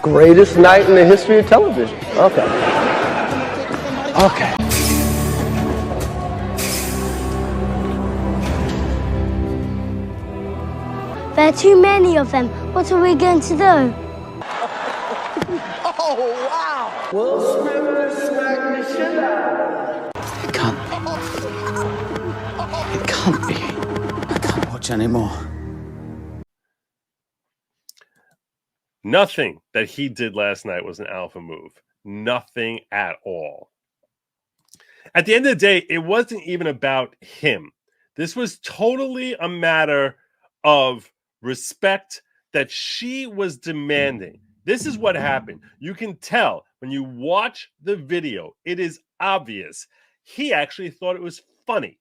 Greatest night in the history of television. Okay. Okay. There are too many of them. What are we going to do? Oh, wow. Will Smith smack the shit out. It can't be. It can't be. I can't watch anymore. Nothing that he did last night was an alpha move. Nothing at all. At the end of the day, it wasn't even about him. This was totally a matter of respect that she was demanding. This is what happened. You can tell when you watch the video, it is obvious. He actually thought it was funny.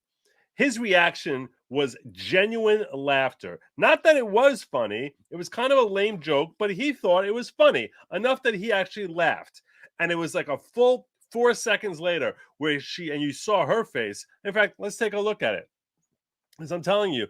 His reaction was genuine laughter. Not that it was funny. It was kind of a lame joke, but he thought it was funny enough that he actually laughed. And it was like a full 4 seconds later where and you saw her face. In fact, let's take a look at it. As I'm telling you,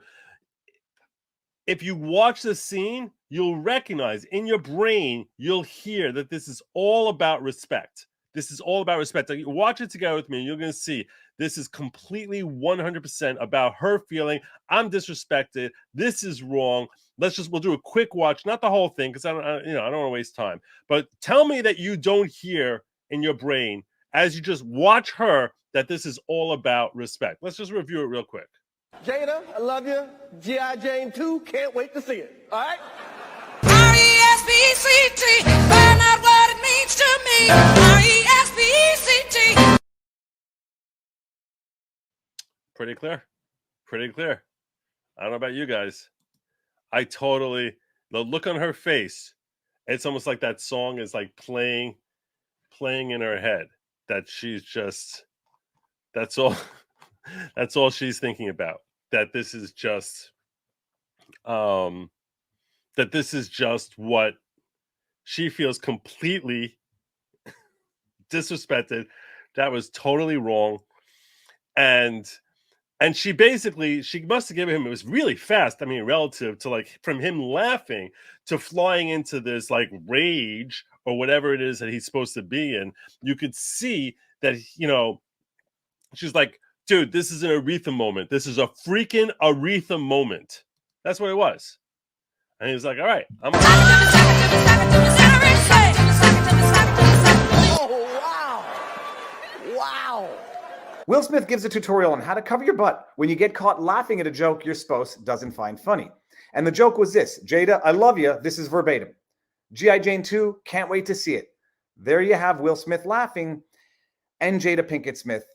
if you watch the scene, you'll recognize in your brain, you'll hear that this is all about respect. This is all about respect. Like, watch it together with me, and you're going to see this is completely 100% about her feeling, I'm disrespected. This is wrong. We'll do a quick watch, not the whole thing, because I don't want to waste time. But tell me that you don't hear in your brain as you just watch her that this is all about respect. Let's just review it real quick. Jada, I love you. G.I. Jane 2, can't wait to see it. All right? R-E-S-P-E-C-T, find out what it means to me. R-E-S-P-E-C-T. Pretty clear. Pretty clear. I don't know about you guys. The look on her face, it's almost like that song is like playing in her head. That she's just, that's all she's thinking about. That this is just what she feels completely disrespected. That was totally wrong. And she must have given him, it was really fast. I mean, relative to like from him laughing to flying into this like rage or whatever it is that he's supposed to be in. You could see that, she's like, dude, this is an Aretha moment. This is a freaking Aretha moment. That's what it was. And he was like, all right, Oh, wow. Wow. Will Smith gives a tutorial on how to cover your butt when you get caught laughing at a joke your spouse doesn't find funny. And the joke was this: Jada, I love you. This is verbatim. G.I. Jane 2, can't wait to see it. There you have Will Smith laughing and Jada Pinkett Smith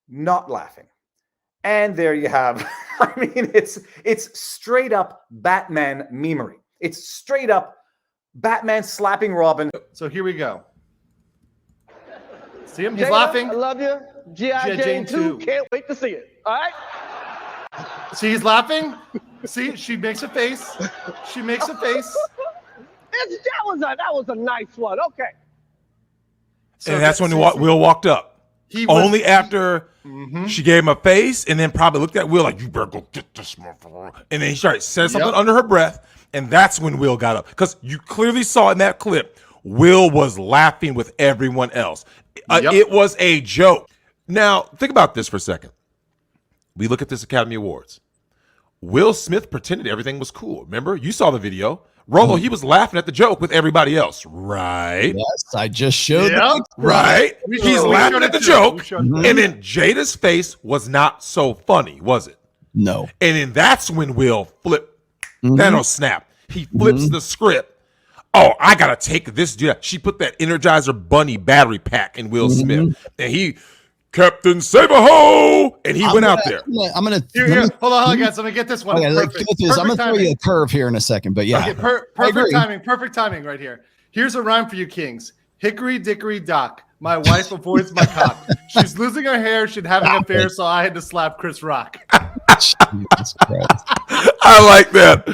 not laughing. And there you have, I mean, it's straight up Batman memery. It's straight up Batman slapping Robin. So here we go. See him? He's Jada, laughing. I love you. G.I. Jane 2, can't wait to see it. All right? See, he's laughing. See, she makes a face. She makes a face. That was a nice one. Okay. So and that's when Will walked up. Only after she gave him a face and then probably looked at Will like, you better go get this motherfucker. And then he said something under her breath. And that's when Will got up. Because you clearly saw in that clip, Will was laughing with everyone else. It was a joke. Now, think about this for a second. We look at this Academy Awards. Will Smith pretended everything was cool. Remember? You saw the video. Rollo, he was laughing at the joke with everybody else, right? Yes, I just showed right? He's laughing at the joke. And then Jada's face was not so funny, was it? No. And then that's when Will flipped. Thanos snap. He flips the script. Oh, I got to take this dude. She put that Energizer Bunny battery pack in Will Smith. And he, Captain Save-A-Ho! And he went out there. I'm going to... Hold on, guys. Let me get this one. Okay, I'm going to throw you a curve here in a second, but yeah. Okay, perfect timing right here. Here's a rhyme for you kings. Hickory dickory dock, My wife avoids my cock. She's losing her hair. She's having an affair, so I had to slap Chris Rock. Jesus Christ. I like that.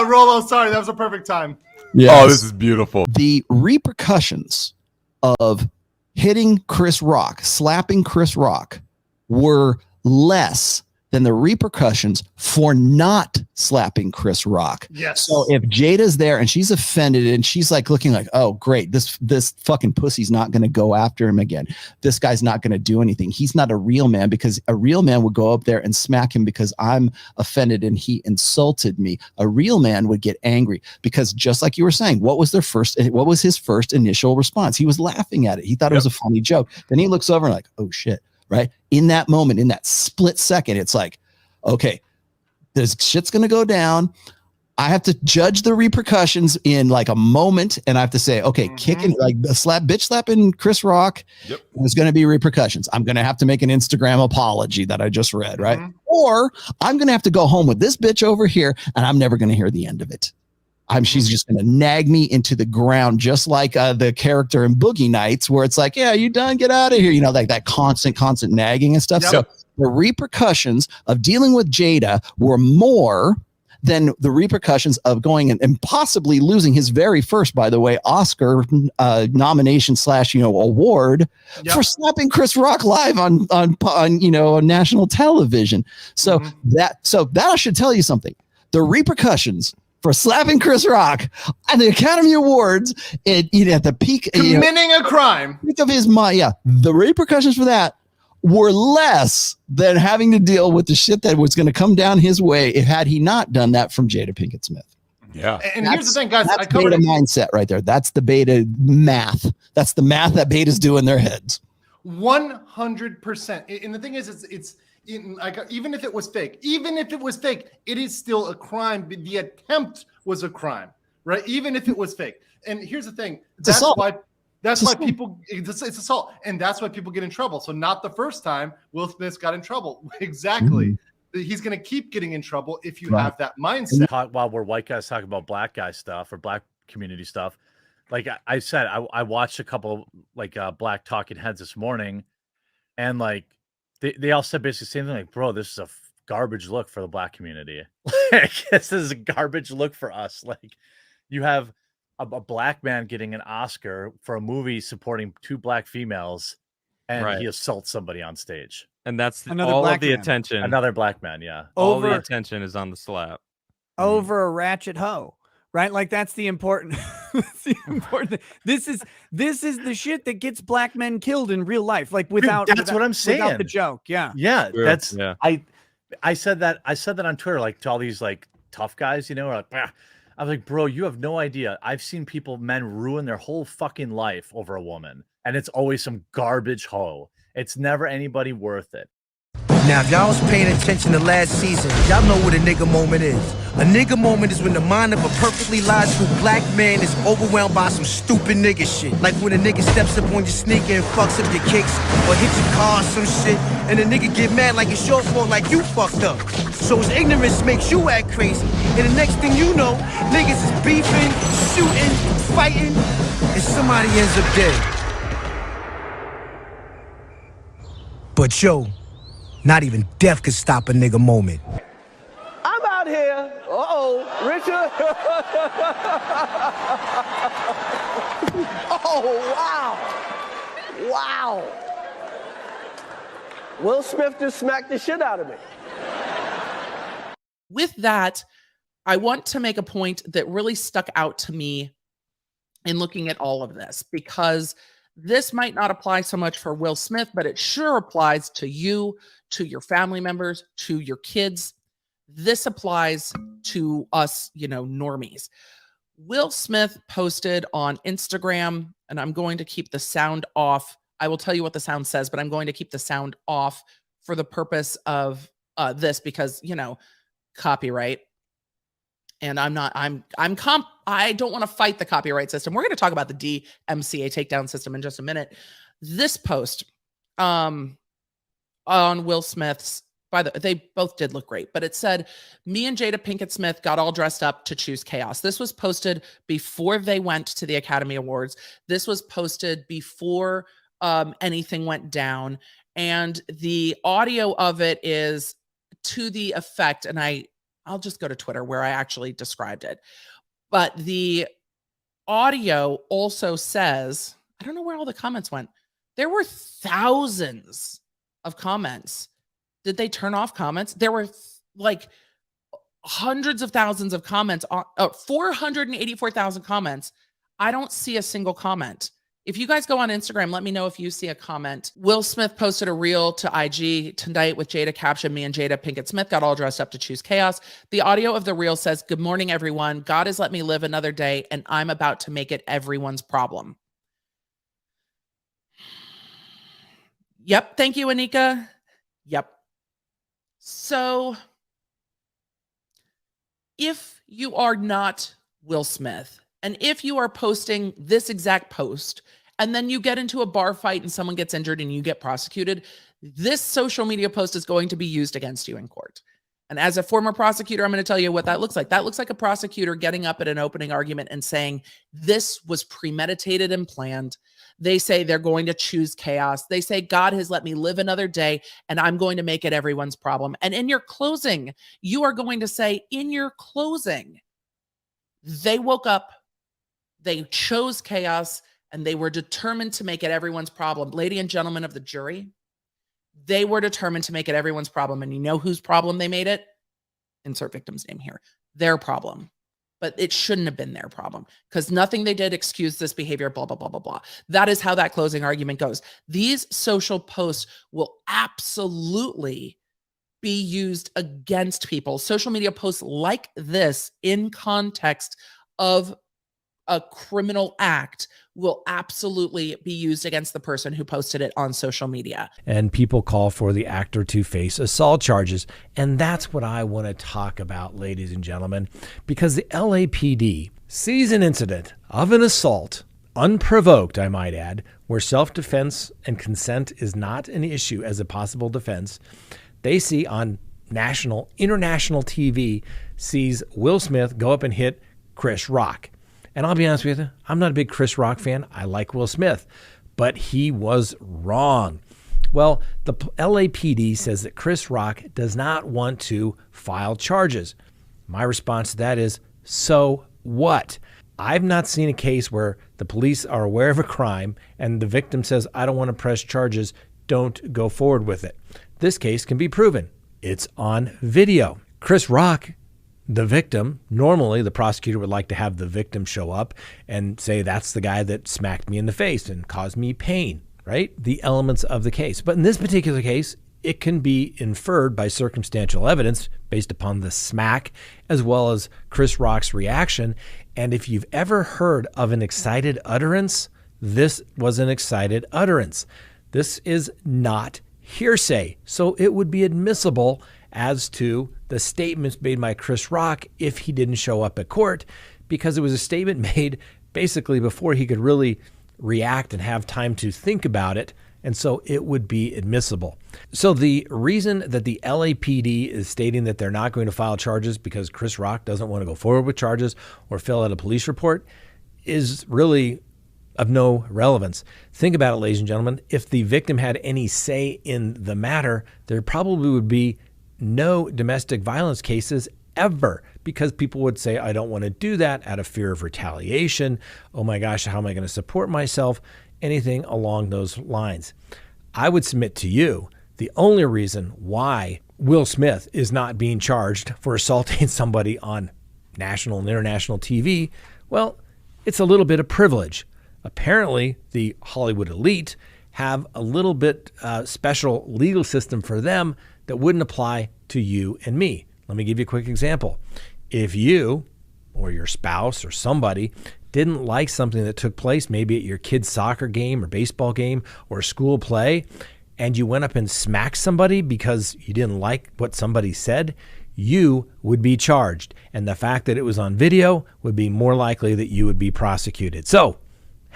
Rollo, sorry, that was a perfect time. Yes. Oh, this is beautiful. The repercussions of hitting Chris Rock, slapping Chris Rock, were less than the repercussions for not slapping Chris Rock. Yes. So if Jada's there and she's offended and she's like looking like, oh, great, this fucking pussy's not going to go after him again. This guy's not going to do anything. He's not a real man, because a real man would go up there and smack him because I'm offended and he insulted me. A real man would get angry because, just like you were saying, what was his first initial response? He was laughing at it. He thought it was a funny joke. Then he looks over and like, oh shit. Right. In that moment, in that split second, it's like, okay, this shit's going to go down. I have to judge the repercussions in like a moment. And I have to say, okay, kicking like a bitch slapping Chris Rock, there's going to be repercussions. I'm going to have to make an Instagram apology that I just read. Right. Or I'm going to have to go home with this bitch over here and I'm never going to hear the end of it. She's just going to nag me into the ground, just like the character in Boogie Nights, where it's like, yeah, you done? Get out of here. You know, like that constant nagging and stuff. So the repercussions of dealing with Jada were more than the repercussions of going and possibly losing his very first, by the way, Oscar nomination / award for slapping Chris Rock live on national television. So that should tell you something. The repercussions for slapping Chris Rock at the Academy Awards at the peak, committing a crime, peak of his mind. Yeah, the repercussions for that were less than having to deal with the shit that was going to come down his way had he not done that from Jada Pinkett Smith. Yeah, and here's the thing, guys. That's beta mindset right there. That's the beta math. That's the math that betas do in their heads. 100%. And the thing is, it's even if it was fake, it is still a crime. The attempt was a crime, right? Even if it was fake. And here's the thing. That's why people, it's assault. And that's why people get in trouble. So not the first time Will Smith got in trouble. Exactly. He's going to keep getting in trouble if you have that mindset. While we're white guys talking about black guy stuff or black community stuff, like I said, I watched a couple like black talking heads this morning, and like they all said basically the same thing. Like, bro, this is a garbage look for the black community. Like, this is a garbage look for us. Like, you have a black man getting an Oscar for a movie supporting 2 black females, and he assaults somebody on stage. And that's all of the attention. Another black man, yeah. All the attention is on the slap. Over a ratchet hoe, right? Like, that's the important. That's the important thing. This is the shit that gets black men killed in real life. Like, without what I'm saying. Without the joke, yeah. I said that on Twitter, like, to all these like tough guys, are like, bah. I was like, bro, you have no idea. I've seen men ruin their whole fucking life over a woman, and it's always some garbage hoe. It's never anybody worth it. Now, if y'all was paying attention to last season, y'all know what a nigga moment is. A nigga moment is when the mind of a perfectly logical black man is overwhelmed by some stupid nigga shit. Like when a nigga steps up on your sneaker and fucks up your kicks, or hits your car or some shit, and the nigga get mad like it's your fault, like you fucked up. So his ignorance makes you act crazy, and the next thing you know, niggas is beefing, shooting, fighting, and somebody ends up dead. But yo, not even death could stop a nigga moment. I'm out here. Richard. Oh, wow. Wow. Will Smith just smacked the shit out of me. With that, I want to make a point that really stuck out to me in looking at all of this, because this might not apply so much for Will Smith, but it sure applies to you, to your family members, to your kids. This applies to us, normies. Will Smith posted on Instagram, and I'm going to keep the sound off. I will tell you what the sound says, but I'm going to keep the sound off for the purpose of this because, copyright. And I don't want to fight the copyright system. We're going to talk about the DMCA takedown system in just a minute. This post on Will Smith's, they both did look great, but it said, me and Jada Pinkett Smith got all dressed up to choose chaos. This was posted before they went to the Academy Awards. This was posted before anything went down. And the audio of it is to the effect, and I'll just go to Twitter where I actually described it. But the audio also says, I don't know where all the comments went. There were thousands of comments. Did they turn off comments? There were like hundreds of thousands of comments, 484,000 comments. I don't see a single comment. If you guys go on Instagram, let me know if you see a comment. Will Smith posted a reel to IG tonight with Jada caption, me and Jada Pinkett Smith got all dressed up to choose chaos. The audio of the reel says, good morning, everyone. God has let me live another day, and I'm about to make it everyone's problem. Yep. Thank you, Anika. Yep. So if you are not Will Smith, and if you are posting this exact post, and then you get into a bar fight and someone gets injured and you get prosecuted, this social media post is going to be used against you in court. And as a former prosecutor, I'm going to tell you what that looks like. That looks like a prosecutor getting up at an opening argument and saying, this was premeditated and planned. They say they're going to choose chaos. They say, God has let me live another day, and I'm going to make it everyone's problem. And in your closing, you are going to say, in your closing, they woke up, they chose chaos, and they were determined to make it everyone's problem. Lady and gentlemen of the jury, they were determined to make it everyone's problem. And you know whose problem they made it? Insert victim's name here. Their problem. But it shouldn't have been their problem because nothing they did excused this behavior, blah, blah, blah, blah, blah. That is how that closing argument goes. These social posts will absolutely be used against people. Social media posts like this in context of a criminal act will absolutely be used against the person who posted it on social media. And people call for the actor to face assault charges. And that's what I want to talk about, ladies and gentlemen, because the LAPD sees an incident of an assault, unprovoked, I might add, where self-defense and consent is not an issue as a possible defense. They see on international TV, sees Will Smith go up and hit Chris Rock. And I'll be honest with you, I'm not a big Chris Rock fan. I like Will Smith, but he was wrong. Well, the LAPD says that Chris Rock does not want to file charges. My response to that is, so what? I've not seen a case where the police are aware of a crime and the victim says, I don't want to press charges, don't go forward with it. This case can be proven. It's on video. Chris Rock, the victim, normally the prosecutor would like to have the victim show up and say, that's the guy that smacked me in the face and caused me pain, right? The elements of the case. But in this particular case, it can be inferred by circumstantial evidence based upon the smack as well as Chris Rock's reaction. And if you've ever heard of an excited utterance, this was an excited utterance. This is not hearsay. So it would be admissible as to the statements made by Chris Rock if he didn't show up at court, because it was a statement made basically before he could really react and have time to think about it. And so it would be admissible. So the reason that the LAPD is stating that they're not going to file charges because Chris Rock doesn't want to go forward with charges or fill out a police report is really of no relevance. Think about it, ladies and gentlemen. If the victim had any say in the matter, there probably would be no domestic violence cases ever, because people would say, I don't want to do that out of fear of retaliation. Oh my gosh, how am I going to support myself? Anything along those lines. I would submit to you, the only reason why Will Smith is not being charged for assaulting somebody on national and international TV, well, it's a little bit of privilege. Apparently, the Hollywood elite have a little bit special legal system for them that wouldn't apply to you and me. Let me give you a quick example. If you or your spouse or somebody didn't like something that took place, maybe at your kid's soccer game or baseball game or school play, and you went up and smacked somebody because you didn't like what somebody said, you would be charged. And the fact that it was on video would be more likely that you would be prosecuted. So,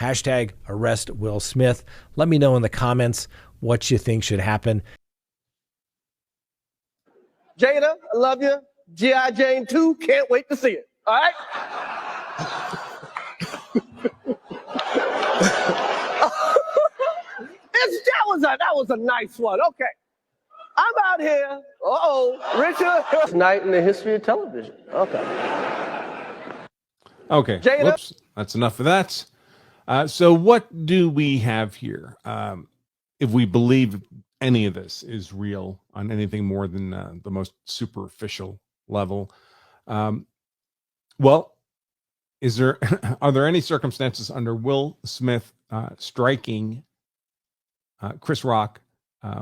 hashtag arrest Will Smith. Let me know in the comments what you think should happen. Jada, I love you. G.I. Jane 2, can't wait to see it. All right? that was a nice one. Okay. I'm out here. Richard. Night in the history of television. Okay. Okay. Jada? Whoops. That's enough of that. So what do we have here? If we believe any of this is real on anything more than the most superficial level, well, are there any circumstances under Will Smith striking Chris Rock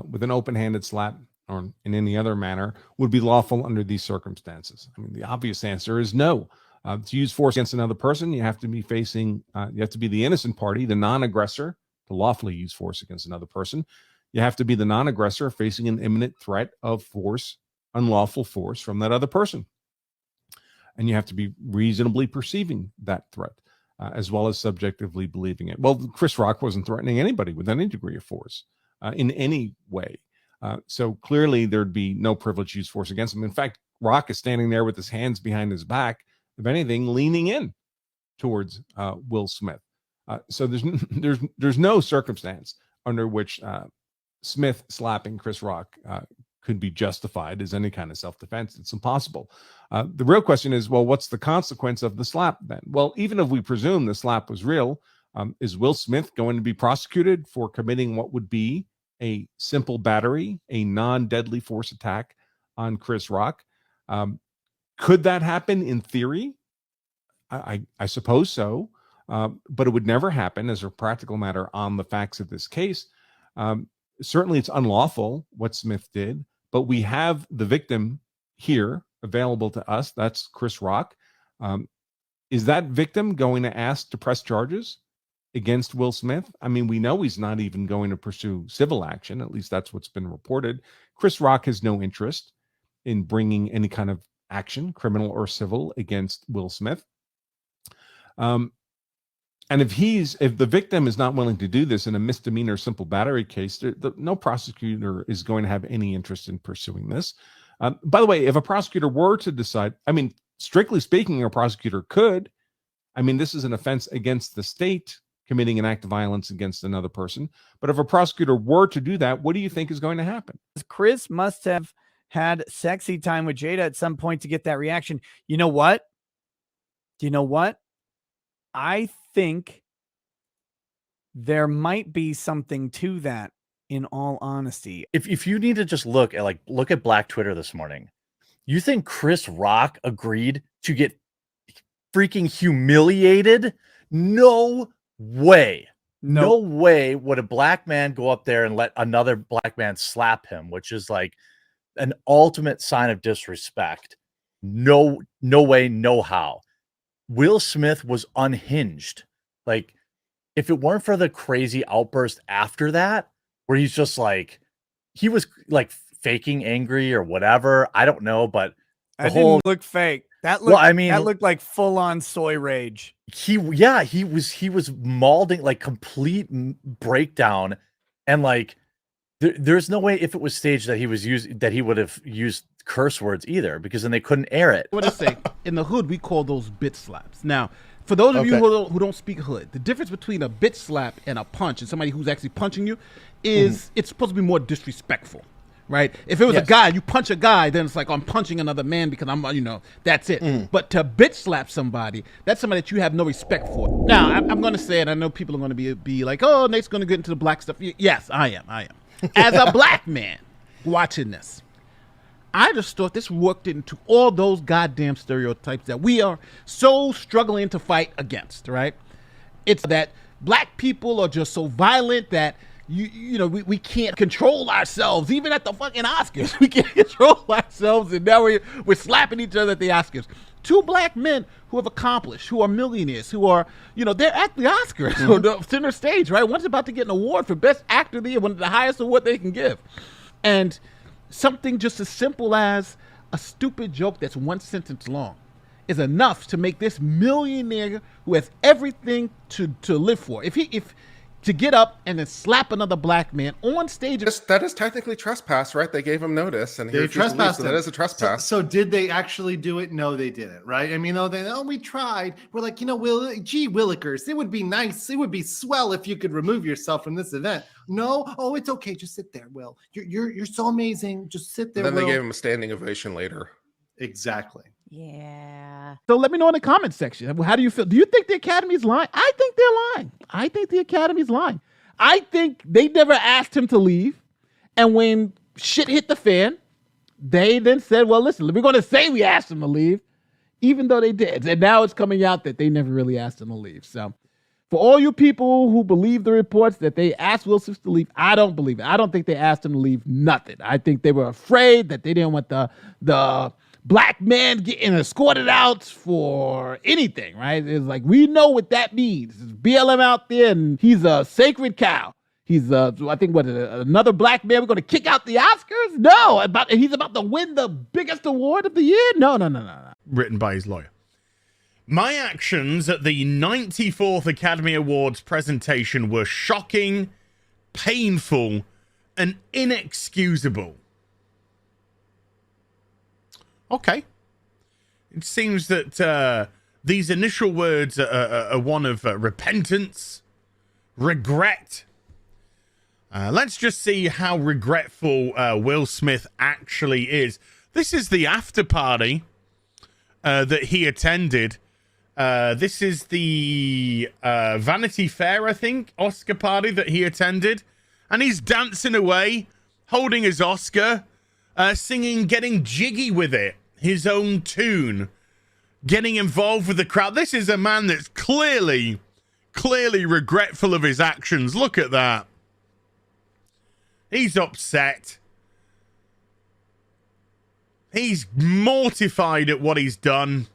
with an open-handed slap or in any other manner would be lawful under these circumstances? I mean, the obvious answer is no. To use force against another person, you have to be facing, you have to be the innocent party, the non-aggressor, to lawfully use force against another person. You have to be the non-aggressor facing an imminent threat of force, unlawful force from that other person. And you have to be reasonably perceiving that threat, as well as subjectively believing it. Well, Chris Rock wasn't threatening anybody with any degree of force in any way. So clearly there'd be no privileged use force against him. In fact, Rock is standing there with his hands behind his back, if anything, leaning in towards Will Smith. So there's no circumstance under which Smith slapping Chris Rock could be justified as any kind of self-defense. It's impossible. The real question is, well, what's the consequence of the slap then? Well, even if we presume the slap was real, is Will Smith going to be prosecuted for committing what would be a simple battery, a non-deadly force attack on Chris Rock? Could that happen in theory? I suppose so, but it would never happen as a practical matter on the facts of this case. Certainly it's unlawful what Smith did, but we have the victim here available to us. That's Chris Rock. Is that victim going to ask to press charges against Will Smith? I mean, we know he's not even going to pursue civil action. At least that's what's been reported. Chris Rock has no interest in bringing any kind of action, criminal or civil, against Will Smith. And if the victim is not willing to do this in a misdemeanor simple battery case, no prosecutor is going to have any interest in pursuing this. By the way, if a prosecutor were to decide, I mean, strictly speaking, a prosecutor could. I mean, this is an offense against the state committing an act of violence against another person. But if a prosecutor were to do that, what do you think is going to happen? Chris must have had sexy time with Jada at some point to get that reaction. You know what? Do you know what? I think there might be something to that, in all honesty. If you need to just look at Black Twitter this morning, you think Chris Rock agreed to get freaking humiliated? No way. No way would a black man go up there and let another black man slap him, which is like an ultimate sign of disrespect. No way, no how. Will Smith was unhinged. Like, if it weren't for the crazy outburst after that, where he's just like, he was like faking angry or whatever. I don't know, but that didn't look fake. That looked, that looked like full on soy rage. He was mauling, like complete breakdown. And like, there's no way if it was staged that he would have used curse words either, because then they couldn't air it. What I say, in the hood, we call those bitch slaps. Now, for those of you who don't speak hood, the difference between a bitch slap and a punch and somebody who's actually punching you is it's supposed to be more disrespectful, right? If it was a guy, you punch a guy, then it's like, I'm punching another man because I'm, that's it. But to bitch slap somebody, that's somebody that you have no respect for. Now, I'm going to say it. I know people are going to be like, oh, Nate's going to get into the black stuff. Yes, I am. As a black man watching this, I just thought this worked into all those goddamn stereotypes that we are so struggling to fight against, right? It's that black people are just so violent that we can't control ourselves. Even at the fucking Oscars, we can't control ourselves, and now we're slapping each other at the Oscars. Two black men who have accomplished, who are millionaires, who are, they're at the Oscars, or the center stage, right? One's about to get an award for Best Actor of the Year, one of the highest award they can give. And something just as simple as a stupid joke that's one sentence long is enough to make this millionaire who has everything to live for. If to get up and then slap another black man on stage. That is technically trespass, right? They gave him notice, and he They refused to leave, trespassed so him. that is a trespass. So did they actually do it? No, they didn't, right? I mean, we tried. We're like, gee willikers, it would be nice. It would be swell if you could remove yourself from this event. No, oh, it's okay. Just sit there, Will. You're so amazing. Just sit there. And then Will. they gave him a standing ovation later. Exactly. Yeah. So let me know in the comment section. How do you feel? Do you think the Academy's lying? I think they're lying. I think the Academy's lying. I think they never asked him to leave. And when shit hit the fan, they then said, well, listen, we're going to say we asked him to leave, even though they did. And now it's coming out that they never really asked him to leave. So for all you people who believe the reports that they asked Will Smith to leave, I don't believe it. I don't think they asked him to leave nothing. I think they were afraid that they didn't want the black man getting escorted out for anything, right? It's like, we know what that means. It's BLM out there, and he's a sacred cow. He's, I think, another black man we're going to kick out the Oscars? No, he's about to win the biggest award of the year? No. Written by his lawyer. My actions at the 94th Academy Awards presentation were shocking, painful, and inexcusable. Okay. It seems that these initial words are one of repentance, regret. Let's just see how regretful Will Smith actually is. This is the after party that he attended. This is the Vanity Fair, I think, Oscar party that he attended. And he's dancing away, holding his Oscar, singing, getting jiggy with it. His own tune, getting involved with the crowd. This is a man that's clearly regretful of his actions. Look at that. He's upset. He's mortified at what he's done.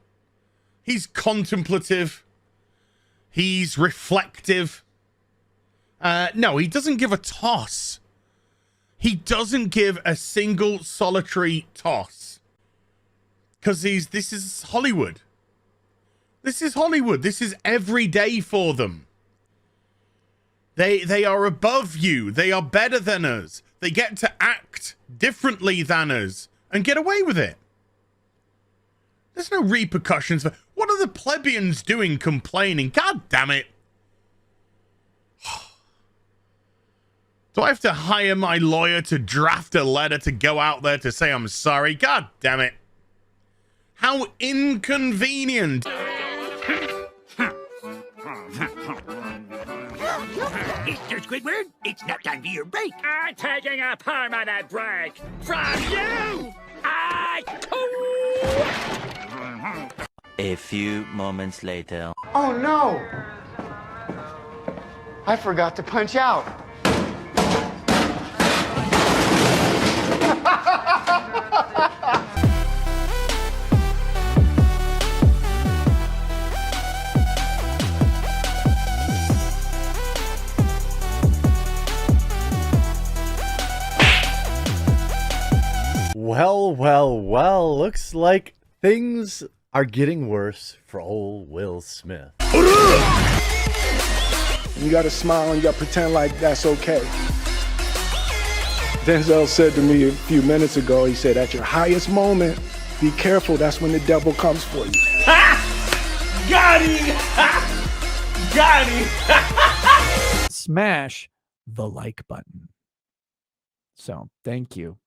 He's contemplative. He's reflective. No, he doesn't give a toss. He doesn't give a single solitary toss. Because this is Hollywood. This is Hollywood. This is every day for them. They are above you. They are better than us. They get to act differently than us and get away with it. There's no repercussions. What are the plebeians doing complaining? God damn it. Do I have to hire my lawyer to draft a letter to go out there to say I'm sorry? God damn it. How inconvenient. Mr. Squidward, it's not time for your break. I'm taking a permanent break from you. A few moments later. Oh no! I forgot to punch out. Well, looks like things are getting worse for old Will Smith. You gotta smile and you gotta pretend like that's okay. Denzel said to me a few minutes ago, he said, at your highest moment, be careful, that's when the devil comes for you. Got him! Got him! Smash the like button. So thank you.